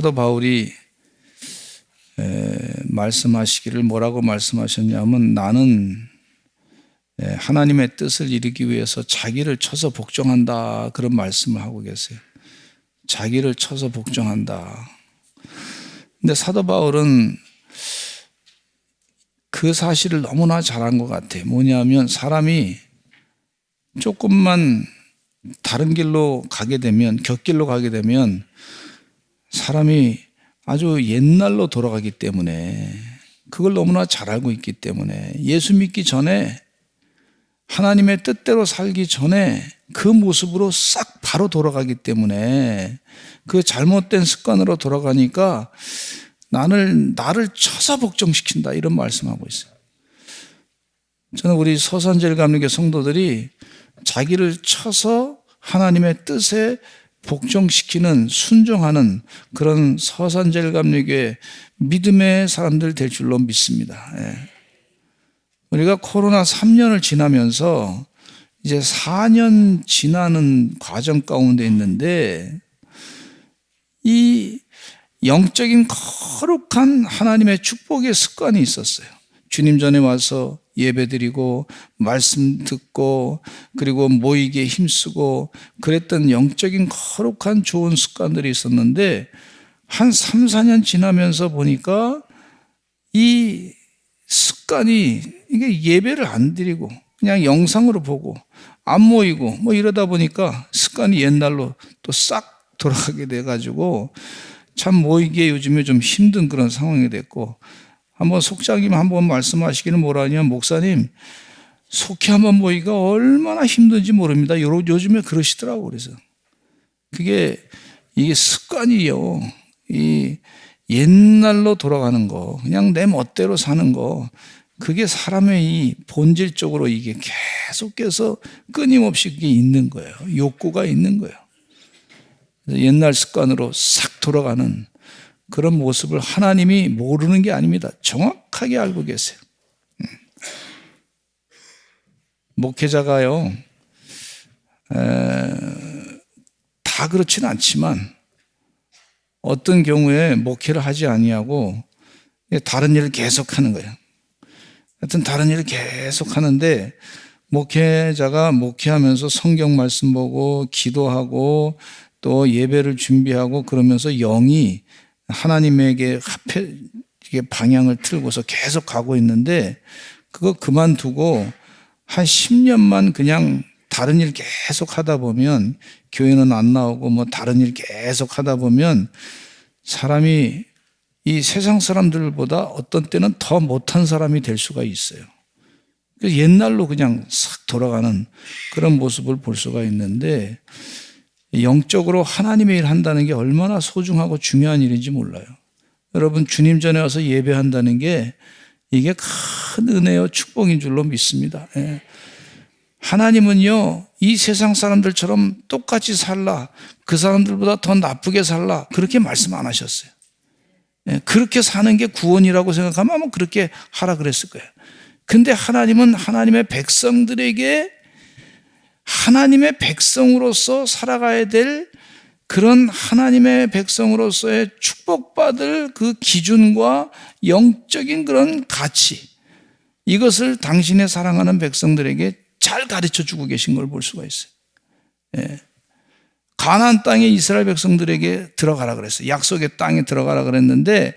사도 바울이 말씀하시기를 뭐라고 말씀하셨냐면 나는 하나님의 뜻을 이루기 위해서 자기를 쳐서 복종한다, 그런 말씀을 하고 계세요. 자기를 쳐서 복종한다. 근데 사도 바울은 그 사실을 너무나 잘한 것 같아요. 뭐냐면 사람이 조금만 다른 길로 가게 되면, 곁길로 가게 되면 사람이 아주 옛날로 돌아가기 때문에, 그걸 너무나 잘 알고 있기 때문에, 예수 믿기 전에 하나님의 뜻대로 살기 전에 그 모습으로 싹 바로 돌아가기 때문에, 그 잘못된 습관으로 돌아가니까 나를 쳐서 복종시킨다, 이런 말씀하고 있어요. 저는 우리 서산제일감리교 성도들이 자기를 쳐서 하나님의 뜻에 복종시키는, 순종하는 그런 서산제일감리교의 믿음의 사람들 될 줄로 믿습니다. 우리가 코로나 3년을 지나면서 이제 4년 지나는 과정 가운데 있는데, 이 영적인 거룩한 하나님의 축복의 습관이 있었어요. 주님 전에 와서 예배드리고 말씀 듣고 그리고 모이기에 힘쓰고 그랬던 영적인 거룩한 좋은 습관들이 있었는데, 한 3, 4년 지나면서 보니까 이 습관이, 이게 예배를 안 드리고 그냥 영상으로 보고 안 모이고 뭐 이러다 보니까 습관이 옛날로 또 싹 돌아가게 돼가지고 참 모이기에 요즘에 좀 힘든 그런 상황이 됐고, 한번 속장님 한번 말씀하시기는 뭐라 하냐면, 목사님 속히 한번 모이기가 얼마나 힘든지 모릅니다, 요즘에 그러시더라고요. 그래서 이게 습관이요, 이 옛날로 돌아가는 거, 그냥 내 멋대로 사는 거, 그게 사람의 이 본질적으로 이게 계속해서 끊임없이 이게 있는 거예요. 욕구가 있는 거예요. 옛날 습관으로 싹 돌아가는 그런 모습을 하나님이 모르는 게 아닙니다. 정확하게 알고 계세요. 목회자가요, 다 그렇지는 않지만 어떤 경우에 목회를 하지 아니하고 다른 일을 계속하는 거예요. 하여튼 다른 일을 계속 하는데, 목회자가 목회하면서 성경 말씀 보고 기도하고 또 예배를 준비하고 그러면서 영이 하나님에게 방향을 틀고서 계속 가고 있는데, 그거 그만두고 한 10년만 그냥 다른 일 계속 하다 보면, 교회는 안 나오고 뭐 다른 일 계속 하다 보면 사람이 이 세상 사람들보다 어떤 때는 더 못한 사람이 될 수가 있어요. 그래서 옛날로 그냥 싹 돌아가는 그런 모습을 볼 수가 있는데, 영적으로 하나님의 일 한다는 게 얼마나 소중하고 중요한 일인지 몰라요. 여러분, 주님 전에 와서 예배한다는 게 이게 큰 은혜요 축복인 줄로 믿습니다. 하나님은요, 이 세상 사람들처럼 똑같이 살라, 그 사람들보다 더 나쁘게 살라, 그렇게 말씀 안 하셨어요. 그렇게 사는 게 구원이라고 생각하면 아마 그렇게 하라 그랬을 거예요. 근데 하나님은 하나님의 백성들에게 하나님의 백성으로서 살아가야 될 그런 하나님의 백성으로서의 축복받을 그 기준과 영적인 그런 가치, 이것을 당신의 사랑하는 백성들에게 잘 가르쳐 주고 계신 걸 볼 수가 있어요. 가나안 땅에 이스라엘 백성들에게 들어가라 그랬어요. 약속의 땅에 들어가라 그랬는데,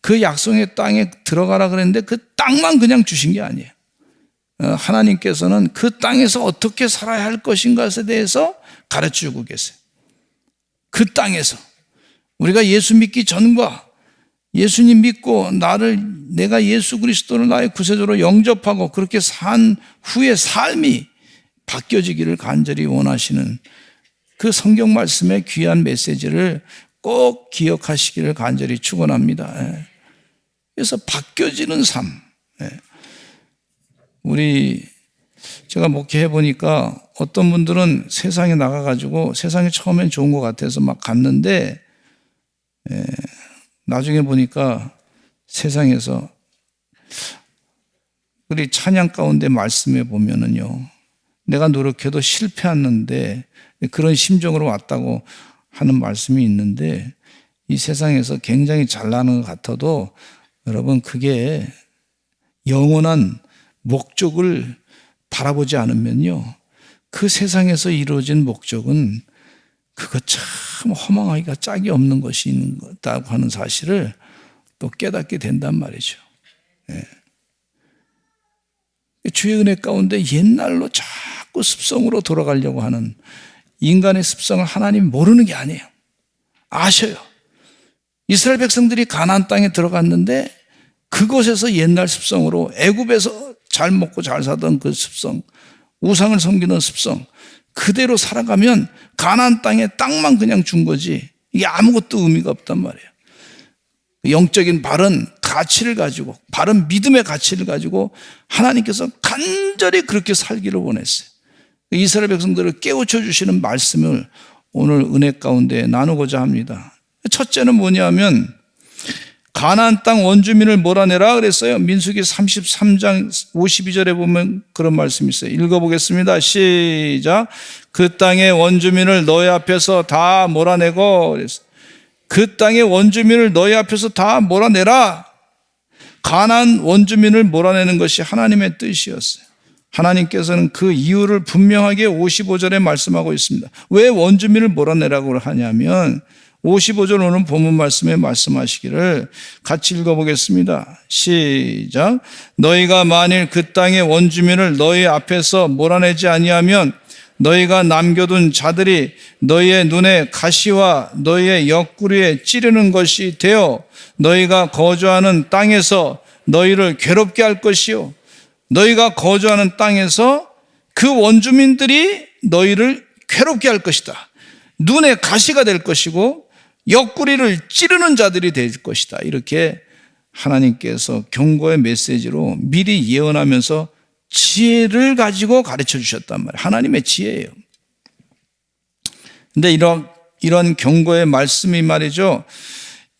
그 약속의 땅에 들어가라 그랬는데 그 땅만 그냥 주신 게 아니에요. 하나님께서는 그 땅에서 어떻게 살아야 할 것인가에 대해서 가르쳐 주고 계세요. 그 땅에서 우리가 예수 믿기 전과 예수님 믿고 내가 예수 그리스도를 나의 구세주로 영접하고 그렇게 산 후의 삶이 바뀌어지기를 간절히 원하시는 그 성경 말씀의 귀한 메시지를 꼭 기억하시기를 간절히 축원합니다. 그래서 바뀌어지는 삶. 제가 목회해 보니까 어떤 분들은 세상에 나가가지고 세상이 처음엔 좋은 것 같아서 막 갔는데, 나중에 보니까 세상에서 우리 찬양 가운데 말씀해 보면은요, 내가 노력해도 실패했는데 그런 심정으로 왔다고 하는 말씀이 있는데, 이 세상에서 굉장히 잘나는 것 같아도 여러분 그게 영원한 목적을 바라보지 않으면요, 그 세상에서 이루어진 목적은 그거 참 허망하기가 짝이 없는 것이 있는 거다고 하는 사실을 또 깨닫게 된단 말이죠. 예. 주의 은혜 가운데 옛날로 자꾸 습성으로 돌아가려고 하는 인간의 습성을 하나님 모르는 게 아니에요. 아셔요. 이스라엘 백성들이 가나안 땅에 들어갔는데 그곳에서 옛날 습성으로 애굽에서 잘 먹고 잘 살던 그 습성, 우상을 섬기는 습성 그대로 살아가면 가나안 땅에 땅만 그냥 준 거지 이게 아무것도 의미가 없단 말이에요. 영적인 바른 가치를 가지고, 바른 믿음의 가치를 가지고 하나님께서 간절히 그렇게 살기를 원했어요. 이스라엘 백성들을 깨우쳐 주시는 말씀을 오늘 은혜 가운데 나누고자 합니다. 첫째는 뭐냐면 가나안 땅 원주민을 몰아내라 그랬어요. 민수기 33장 52절에 보면 그런 말씀이 있어요. 읽어보겠습니다. 시작. 그 땅의 원주민을 너희 앞에서 다 몰아내고 그랬어요. 그 땅의 원주민을 너희 앞에서 다 몰아내라. 가나안 원주민을 몰아내는 것이 하나님의 뜻이었어요. 하나님께서는 그 이유를 분명하게 55절에 말씀하고 있습니다. 왜 원주민을 몰아내라고 하냐면 55절 오늘 본문 말씀에 말씀하시기를 같이 읽어보겠습니다. 시작. 너희가 만일 그 땅의 원주민을 너희 앞에서 몰아내지 아니하면 너희가 남겨둔 자들이 너희의 눈에 가시와 너희의 옆구리에 찌르는 것이 되어 너희가 거주하는 땅에서 너희를 괴롭게 할 것이요, 너희가 거주하는 땅에서 그 원주민들이 너희를 괴롭게 할 것이다. 눈에 가시가 될 것이고 옆구리를 찌르는 자들이 될 것이다. 이렇게 하나님께서 경고의 메시지로 미리 예언하면서 지혜를 가지고 가르쳐 주셨단 말이에요. 하나님의 지혜예요. 근데 이런 경고의 말씀이 말이죠,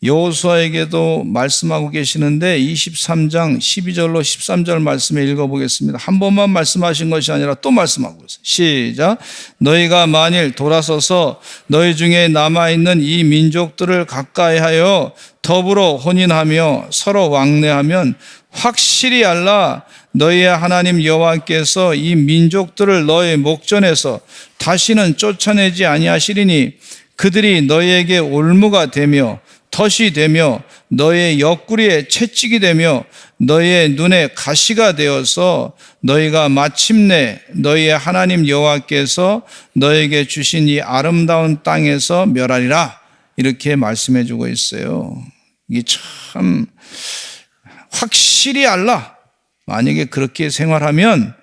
여호수아에게도 말씀하고 계시는데 23장 12절로 13절 말씀에 읽어보겠습니다. 한 번만 말씀하신 것이 아니라 또 말씀하고 있어요. 시작. 너희가 만일 돌아서서 너희 중에 남아있는 이 민족들을 가까이하여 더불어 혼인하며 서로 왕래하면 확실히 알라. 너희의 하나님 여호와께서 이 민족들을 너희 목전에서 다시는 쫓아내지 아니하시리니 그들이 너희에게 올무가 되며 덫이 되며 너희의 옆구리에 채찍이 되며 너희의 눈에 가시가 되어서 너희가 마침내 너희의 하나님 여호와께서 너희에게 주신 이 아름다운 땅에서 멸하리라. 이렇게 말씀해 주고 있어요. 이게 참 확실히 알라. 만약에 그렇게 생활하면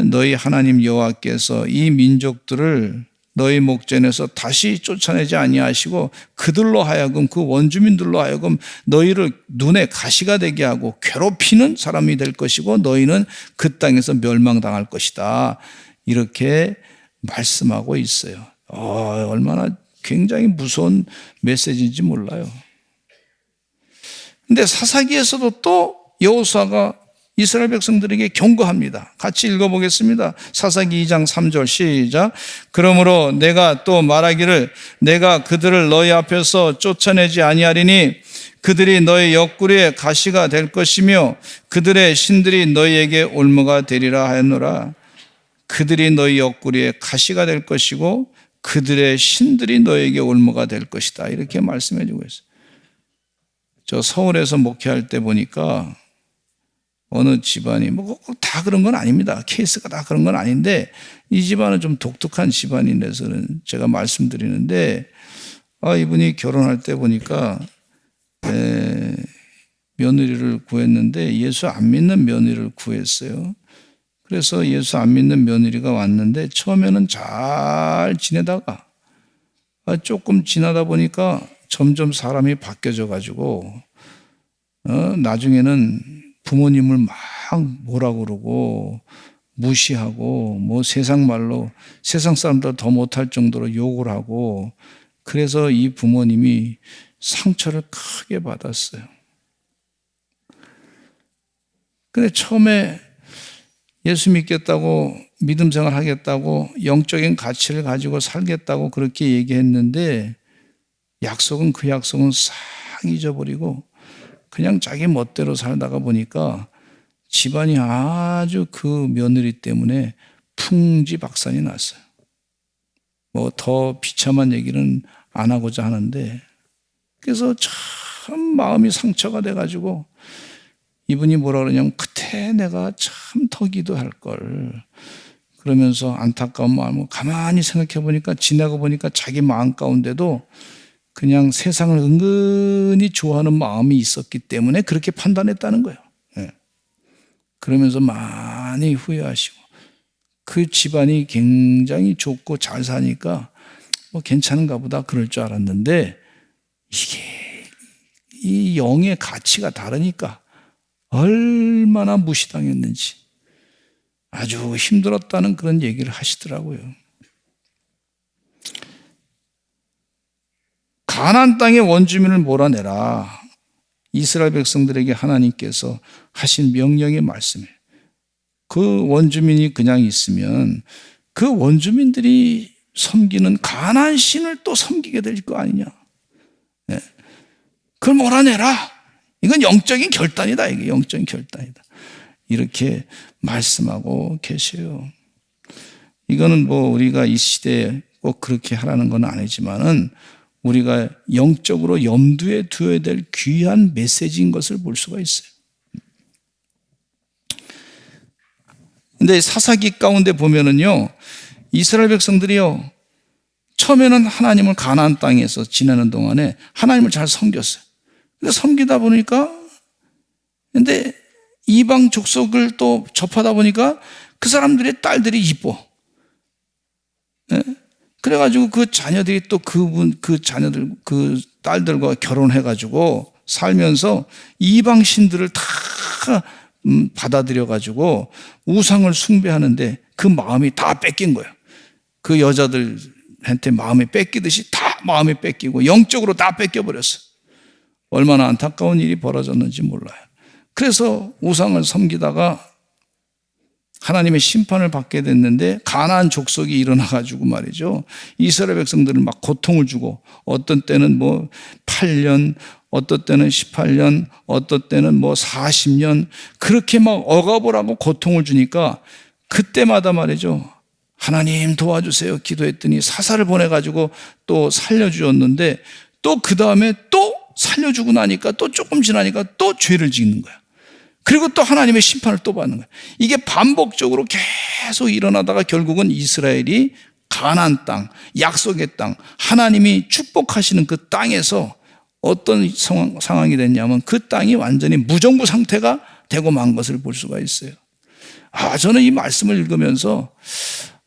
너희 하나님 여호와께서 이 민족들을 너희 목전에서 다시 쫓아내지 아니하시고 그들로 하여금, 그 원주민들로 하여금 너희를 눈에 가시가 되게 하고 괴롭히는 사람이 될 것이고 너희는 그 땅에서 멸망당할 것이다. 이렇게 말씀하고 있어요. 얼마나 굉장히 무서운 메시지인지 몰라요. 근데 사사기에서도 또 여호수아가 이스라엘 백성들에게 경고합니다. 같이 읽어보겠습니다. 사사기 2장 3절 시작. 그러므로 내가 또 말하기를 내가 그들을 너희 앞에서 쫓아내지 아니하리니 그들이 너희 옆구리에 가시가 될 것이며 그들의 신들이 너희에게 올무가 되리라 하였노라. 그들이 너희 옆구리에 가시가 될 것이고 그들의 신들이 너희에게 올무가 될 것이다. 이렇게 말씀해 주고 있어요. 저 서울에서 목회할 때 보니까 어느 집안이 뭐 다 그런 건 아닙니다. 케이스가 다 그런 건 아닌데 이 집안은 좀 독특한 집안이라서는 제가 말씀드리는데 이분이 결혼할 때 보니까 며느리를 구했는데 예수 안 믿는 며느리를 구했어요. 그래서 예수 안 믿는 며느리가 왔는데 처음에는 잘 지내다가 조금 지나다 보니까 점점 사람이 바뀌어져 가지고 나중에는 부모님을 막 뭐라고 그러고 무시하고 뭐 세상 말로 세상 사람들 더 못할 정도로 욕을 하고 그래서 이 부모님이 상처를 크게 받았어요. 근데 처음에 예수 믿겠다고 믿음 생활 하겠다고 영적인 가치를 가지고 살겠다고 그렇게 얘기했는데 약속은 그 약속은 싹 잊어버리고 그냥 자기 멋대로 살다가 보니까 집안이 아주 그 며느리 때문에 풍지박산이 났어요. 뭐 더 비참한 얘기는 안 하고자 하는데, 그래서 참 마음이 상처가 돼가지고 이분이 뭐라 그러냐면, 그때 내가 참 더 기도할 걸, 그러면서 안타까운 마음을 가만히 생각해 보니까, 지나고 보니까 자기 마음 가운데도 그냥 세상을 은근히 좋아하는 마음이 있었기 때문에 그렇게 판단했다는 거예요. 예. 그러면서 많이 후회하시고, 그 집안이 굉장히 좋고 잘 사니까 뭐 괜찮은가 보다 그럴 줄 알았는데, 이게 이 영의 가치가 다르니까 얼마나 무시당했는지 아주 힘들었다는 그런 얘기를 하시더라고요. 가나안 땅의 원주민을 몰아내라. 이스라엘 백성들에게 하나님께서 하신 명령의 말씀이에요. 그 원주민이 그냥 있으면 그 원주민들이 섬기는 가나안 신을 또 섬기게 될 거 아니냐. 네. 그걸 몰아내라. 이건 영적인 결단이다. 이게 영적인 결단이다. 이렇게 말씀하고 계세요. 이거는 뭐 우리가 이 시대에 꼭 그렇게 하라는 건 아니지만은 우리가 영적으로 염두에 두어야 될 귀한 메시지인 것을 볼 수가 있어요. 근데 사사기 가운데 보면은요, 이스라엘 백성들이요, 처음에는 하나님을 가나안 땅에서 지내는 동안에 하나님을 잘 섬겼어요. 근데 섬기다 보니까, 근데 이방 족속을 또 접하다 보니까 그 사람들의 딸들이 이뻐. 네? 그래가지고 그 자녀들이 또 그 자녀들, 그 딸들과 결혼해가지고 살면서 이방 신들을 다 받아들여가지고 우상을 숭배하는데 그 마음이 다 뺏긴 거예요. 그 여자들한테 마음이 뺏기듯이 다 마음이 뺏기고 영적으로 다 뺏겨버렸어요. 얼마나 안타까운 일이 벌어졌는지 몰라요. 그래서 우상을 섬기다가 하나님의 심판을 받게 됐는데, 가나안 족속이 일어나가지고 말이죠, 이스라엘 백성들을 막 고통을 주고, 어떤 때는 뭐 8년, 어떤 때는 18년, 어떤 때는 뭐 40년, 그렇게 막 억압을 하고 고통을 주니까 그때마다 말이죠, 하나님 도와주세요 기도했더니 사사를 보내가지고 또 살려주었는데, 또 그 다음에 또 살려주고 나니까 또 조금 지나니까 또 죄를 짓는 거야. 그리고 또 하나님의 심판을 또 받는 거예요. 이게 반복적으로 계속 일어나다가 결국은 이스라엘이 가나안 땅, 약속의 땅, 하나님이 축복하시는 그 땅에서 어떤 상황이 됐냐면, 그 땅이 완전히 무정부 상태가 되고 만 것을 볼 수가 있어요. 저는 이 말씀을 읽으면서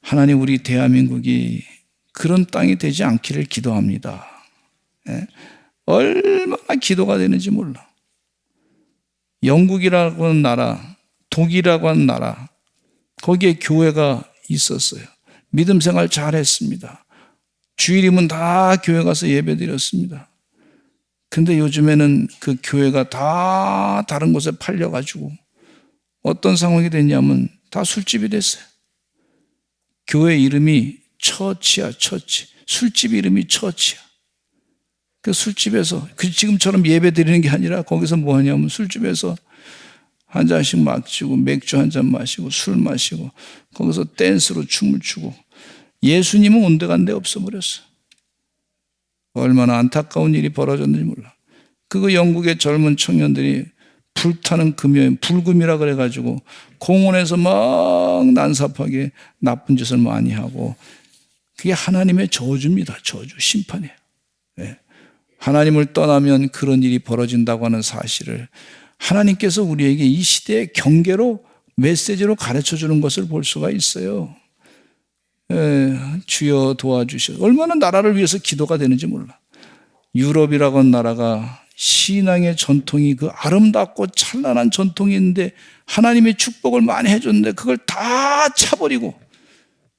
하나님, 우리 대한민국이 그런 땅이 되지 않기를 기도합니다. 얼마나 기도가 되는지 몰라. 영국이라고 하는 나라, 독일이라고 하는 나라, 거기에 교회가 있었어요. 믿음 생활 잘했습니다. 주일이면 다 교회 가서 예배 드렸습니다. 근데 요즘에는 그 교회가 다 다른 곳에 팔려가지고 어떤 상황이 됐냐면 다 술집이 됐어요. 교회 이름이 처치야, 처치. 술집 이름이 처치야. 그 술집에서, 지금처럼 예배 드리는 게 아니라 거기서 뭐 하냐면 술집에서 한 잔씩 마시고, 맥주 한 잔 마시고, 술 마시고, 거기서 댄스로 춤을 추고, 예수님은 온데간데 없어버렸어. 얼마나 안타까운 일이 벌어졌는지 몰라. 그거 영국의 젊은 청년들이 불타는 금요일, 불금이라 그래가지고 공원에서 막 난삽하게 나쁜 짓을 많이 하고, 그게 하나님의 저주입니다. 저주, 심판이에요. 네. 하나님을 떠나면 그런 일이 벌어진다고 하는 사실을 하나님께서 우리에게 이 시대의 경계로, 메시지로 가르쳐 주는 것을 볼 수가 있어요. 주여 도와주시오. 얼마나 나라를 위해서 기도가 되는지 몰라. 유럽이라고 하는 나라가 신앙의 전통이, 그 아름답고 찬란한 전통이 있는데 하나님의 축복을 많이 해줬는데 그걸 다 차버리고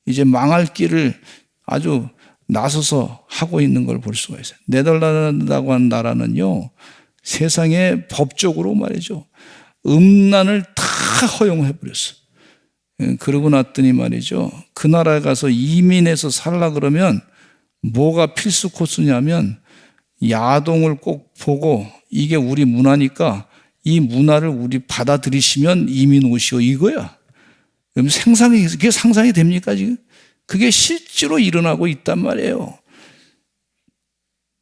이제 망할 길을 아주 나서서 하고 있는 걸 볼 수가 있어요. 네덜란드라고 하는 나라는요, 세상에 법적으로 말이죠, 음란을 다 허용해버렸어요. 그러고 났더니 말이죠, 그 나라에 가서 이민해서 살라 그러면 뭐가 필수 코스냐면 야동을 꼭 보고 이게 우리 문화니까 이 문화를 우리 받아들이시면 이민 오시오 이거야. 그럼 그게 상상이 됩니까 지금? 그게 실제로 일어나고 있단 말이에요.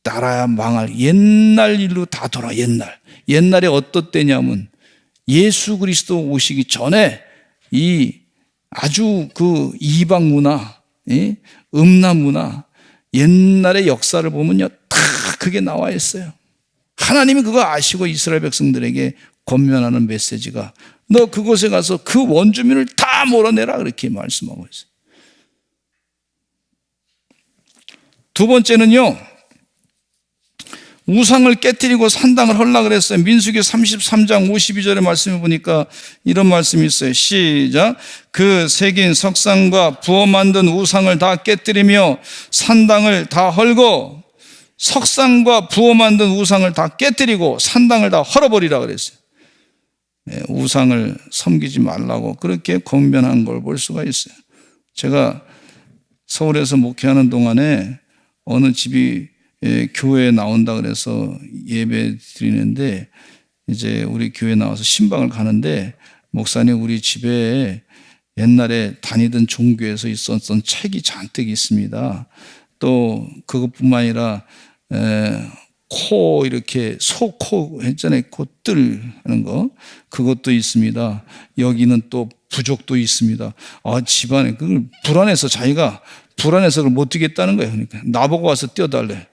나라야 망할 옛날 일로 다 돌아. 옛날에 어떤 때냐면 예수 그리스도 오시기 전에 이 아주 그 이방 문화, 음란 문화, 옛날의 역사를 보면요 다 그게 나와 있어요. 하나님이 그거 아시고 이스라엘 백성들에게 권면하는 메시지가 너 그곳에 가서 그 원주민을 다 몰아내라 그렇게 말씀하고 있어요. 두 번째는요, 우상을 깨뜨리고 산당을 헐라 그랬어요. 민수기 33장 52절의 말씀을 보니까 이런 말씀이 있어요. 시작. 그 새긴 석상과 부어 만든 우상을 다 깨뜨리며 산당을 다 헐고, 석상과 부어 만든 우상을 다 깨뜨리고 산당을 다 헐어버리라 그랬어요. 우상을 섬기지 말라고 그렇게 권면한 걸 볼 수가 있어요. 제가 서울에서 목회하는 동안에 어느 집이 교회에 나온다 그래서 예배 드리는데 이제 우리 교회에 나와서 신방을 가는데 목사님 우리 집에 옛날에 다니던 종교에서 있었던 책이 잔뜩 있습니다. 또 그것뿐만 아니라 코 이렇게 소코 했잖아요. 코뜰 하는 거 그것도 있습니다. 여기는 또 부족도 있습니다. 집안에 그걸 불안해서 자기가 불안해서 그걸 못 뛰겠다는 거예요. 그러니까 나보고 와서 뛰어달래.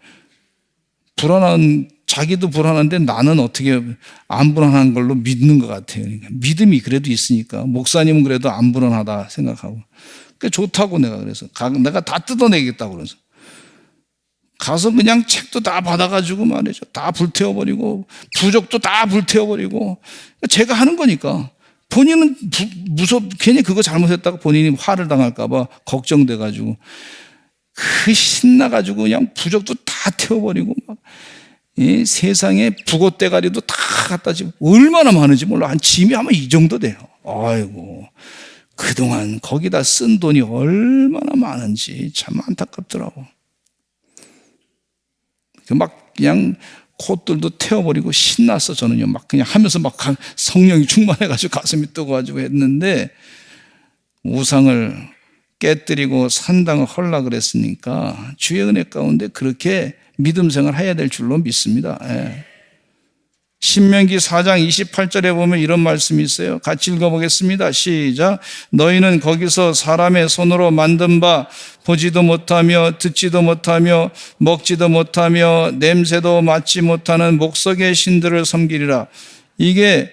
자기도 불안한데 나는 어떻게 안 불안한 걸로 믿는 것 같아요. 그러니까 믿음이 그래도 있으니까 목사님은 그래도 안 불안하다 생각하고 그게 좋다고 내가 다 뜯어내겠다고 그래서 가서 그냥 책도 다 받아가지고 말이죠. 다 불태워버리고 부적도 다 불태워버리고 제가 하는 거니까 본인은 괜히 그거 잘못했다고 본인이 화를 당할까봐 걱정돼가지고 그 신나가지고 그냥 부적도 다 태워버리고 막 세상에 북옷대가리도 다 갖다 지고 얼마나 많은지 몰라. 한 짐이 아마 이 정도 돼요. 아이고 그동안 거기다 쓴 돈이 얼마나 많은지 참 안타깝더라고. 막 그냥 콧들도 태워버리고 신났어. 저는요 막 그냥 하면서 막 성령이 충만해가지고 가슴이 뜨거워가지고 했는데 우상을 깨뜨리고 산당을 헐라 그랬으니까 주의 은혜 가운데 그렇게 믿음 생활 해야 될 줄로 믿습니다. 신명기 4장 28절에 보면 이런 말씀이 있어요. 같이 읽어보겠습니다. 시작. 너희는 거기서 사람의 손으로 만든 바 보지도 못하며 듣지도 못하며 먹지도 못하며 냄새도 맡지 못하는 목석의 신들을 섬기리라. 이게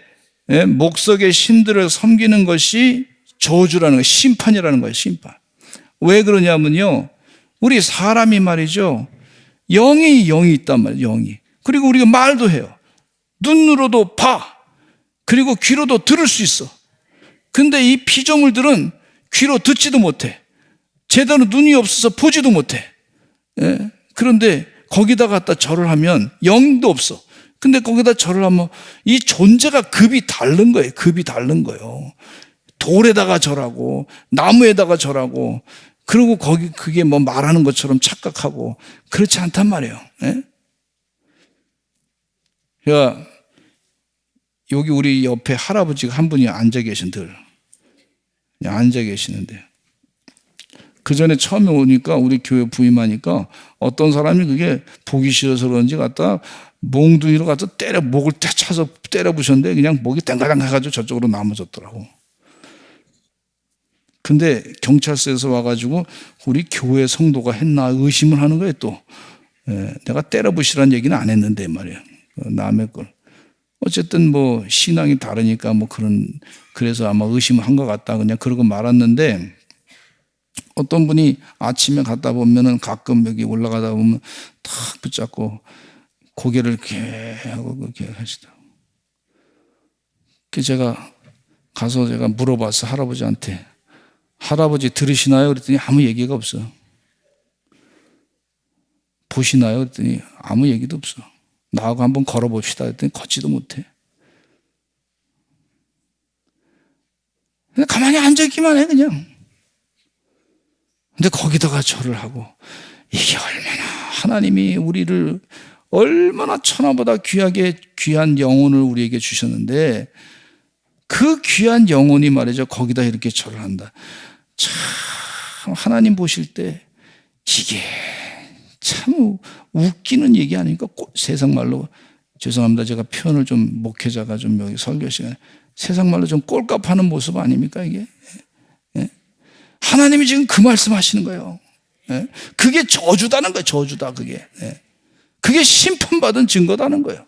목석의 신들을 섬기는 것이 저주라는 거예요. 심판이라는 거예요. 심판. 왜 그러냐면요. 우리 사람이 말이죠. 영이 있단 말이에요. 영이. 그리고 우리가 말도 해요. 눈으로도 봐. 그리고 귀로도 들을 수 있어. 근데 이 피조물들은 귀로 듣지도 못해. 제대로 눈이 없어서 보지도 못해. 그런데 거기다 갖다 절을 하면 영도 없어. 근데 거기다 절을 하면 이 존재가 급이 다른 거예요. 급이 다른 거예요. 돌에다가 절하고 나무에다가 절하고 그리고 그게 뭐 말하는 것처럼 착각하고 그렇지 않단 말이에요. 그러니까 여기 우리 옆에 할아버지가 한 분이 앉아 계신들 앉아 계시는데 그 전에 처음에 오니까 우리 교회 부임하니까 어떤 사람이 그게 보기 싫어서 그런지 갖다 몽둥이로 갖다 목을 차서 때려 부셨는데 그냥 목이 땡가당 해가지고 저쪽으로 넘어졌더라고. 근데 경찰서에서 와가지고 우리 교회 성도가 했나 의심을 하는 거예요 또. 내가 때려 부시라는 얘기는 안 했는데 말이에요. 남의 걸. 어쨌든 뭐 신앙이 다르니까 뭐 그래서 아마 의심을 한 것 같다 그냥 그러고 말았는데 어떤 분이 아침에 갔다 보면은 가끔 여기 올라가다 보면 탁 붙잡고 고개를 이렇게 하고 그렇게 하시더라고요. 그래서 제가 물어봤어 할아버지한테. 할아버지 들으시나요? 그랬더니 아무 얘기가 없어. 보시나요? 그랬더니 아무 얘기도 없어. 나하고 한번 걸어봅시다. 그랬더니 걷지도 못해. 그냥 가만히 앉아있기만 해 그냥. 근데 거기다가 절을 하고 이게 얼마나 하나님이 우리를 얼마나 천하보다 귀하게 귀한 영혼을 우리에게 주셨는데 그 귀한 영혼이 말이죠. 거기다 이렇게 절을 한다. 참 하나님 보실 때 이게 참 웃기는 얘기 아닙니까? 세상 말로 죄송합니다. 제가 표현을 좀 목회자가 좀 여기 설교 시간에 세상 말로 좀 꼴값하는 모습 아닙니까 이게? 예? 하나님이 지금 그 말씀하시는 거예요. 예? 그게 저주다는 거예요. 저주다 그게. 예? 그게 심판받은 증거다는 거예요.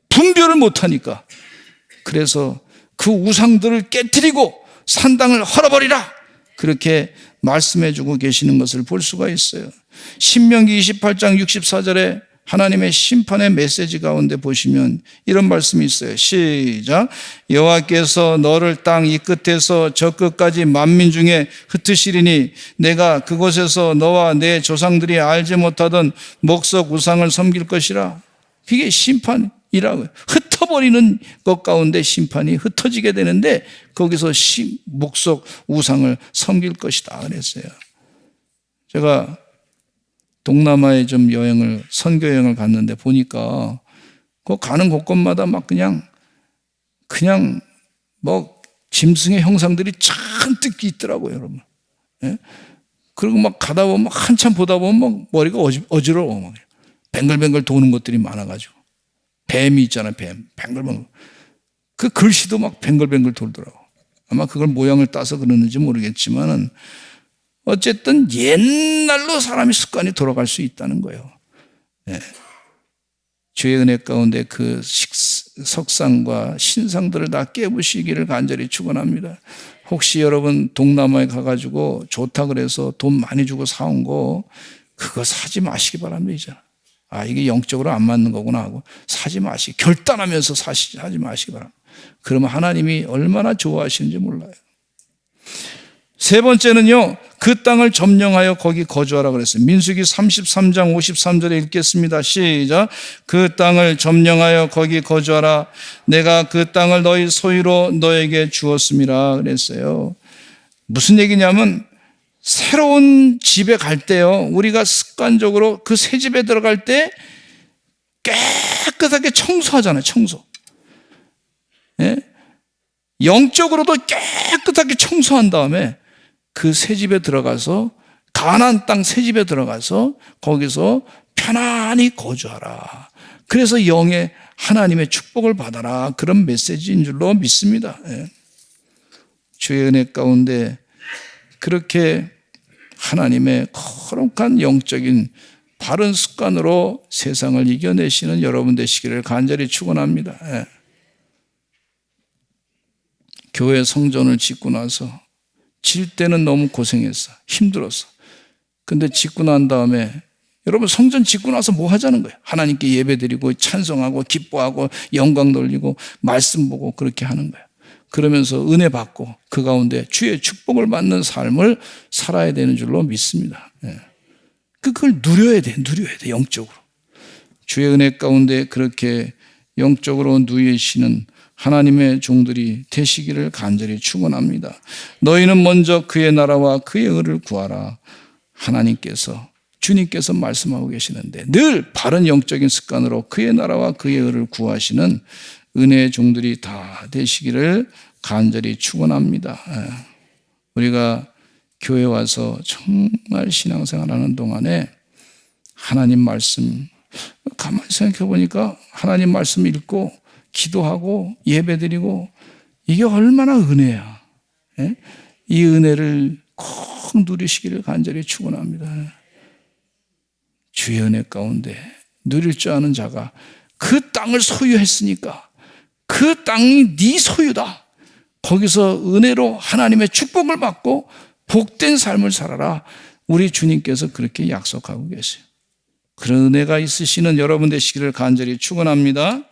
분별을 못하니까. 그래서 그 우상들을 깨트리고 산당을 헐어버리라 그렇게 말씀해주고 계시는 것을 볼 수가 있어요. 신명기 28장 64절에 하나님의 심판의 메시지 가운데 보시면 이런 말씀이 있어요. 시작. 여호와께서 너를 땅 이 끝에서 저 끝까지 만민 중에 흩으시리니 내가 그곳에서 너와 내 조상들이 알지 못하던 목석 우상을 섬길 것이라. 그게 심판이라고요. 흩어버리는 것 가운데 심판이 흩어지게 되는데 거기서 목석 우상을 섬길 것이다 그랬어요. 제가 동남아에 좀 선교 여행을 갔는데 보니까 그 가는 곳곳마다 막 그냥 뭐 짐승의 형상들이 잔뜩 있더라고요, 여러분. 예? 그리고 막 가다 보면 한참 보다 보면 막 머리가 어지러워. 막 뱅글뱅글 도는 것들이 많아가지고. 뱀이 있잖아요, 뱀. 뱅글뱅글. 그 글씨도 막 뱅글뱅글 돌더라고. 아마 그걸 모양을 따서 그러는지 모르겠지만은 어쨌든 옛날로 사람의 습관이 돌아갈 수 있다는 거예요. 네. 주의 은혜 가운데 그 석상과 신상들을 다 깨부시기를 간절히 축원합니다. 혹시 여러분 동남아에 가가지고 좋다 그래서 돈 많이 주고 사온 거 그거 사지 마시기 바랍니다. 이제. 이게 영적으로 안 맞는 거구나 하고 사지 마시기 결단하면서 사지 마시기 바랍니다. 그러면 하나님이 얼마나 좋아하시는지 몰라요. 세 번째는요, 그 땅을 점령하여 거기 거주하라 그랬어요. 민수기 33장 53절에 읽겠습니다. 시작. 그 땅을 점령하여 거기 거주하라. 내가 그 땅을 너희 소유로 너에게 주었음이라 그랬어요. 무슨 얘기냐면 새로운 집에 갈 때요, 우리가 습관적으로 그 새 집에 들어갈 때 깨끗하게 청소하잖아요. 청소. 예? 영적으로도 깨끗하게 청소한 다음에 그 새 집에 들어가서 가나안 땅 새 집에 들어가서 거기서 편안히 거주하라. 그래서 영의 하나님의 축복을 받아라. 그런 메시지인 줄로 믿습니다. 예. 주의 은혜 가운데 그렇게 하나님의 거룩한 영적인 바른 습관으로 세상을 이겨내시는 여러분 되시기를 간절히 축원합니다. 예. 교회 성전을 짓고 나서 질 때는 너무 고생했어. 힘들었어. 근데 짓고 난 다음에 여러분 성전 짓고 나서 뭐 하자는 거예요? 하나님께 예배드리고 찬송하고 기뻐하고 영광 돌리고 말씀 보고 그렇게 하는 거예요. 그러면서 은혜 받고 그 가운데 주의 축복을 받는 삶을 살아야 되는 줄로 믿습니다. 그걸 누려야 돼. 영적으로. 주의 은혜 가운데 그렇게 영적으로 누리시는 하나님의 종들이 되시기를 간절히 축원합니다. 너희는 먼저 그의 나라와 그의 의를 구하라. 하나님께서 주님께서 말씀하고 계시는데 늘 바른 영적인 습관으로 그의 나라와 그의 의를 구하시는 은혜의 종들이 다 되시기를 간절히 축원합니다. 우리가 교회 와서 정말 신앙생활하는 동안에 하나님 말씀 가만히 생각해 보니까 하나님 말씀 읽고 기도하고 예배드리고 이게 얼마나 은혜야. 예? 이 은혜를 꼭 누리시기를 간절히 축원합니다. 주의 은혜 가운데 누릴 줄 아는 자가 그 땅을 소유했으니까 그 땅이 네 소유다. 거기서 은혜로 하나님의 축복을 받고 복된 삶을 살아라. 우리 주님께서 그렇게 약속하고 계세요. 그런 은혜가 있으시는 여러분 되시기를 간절히 축원합니다.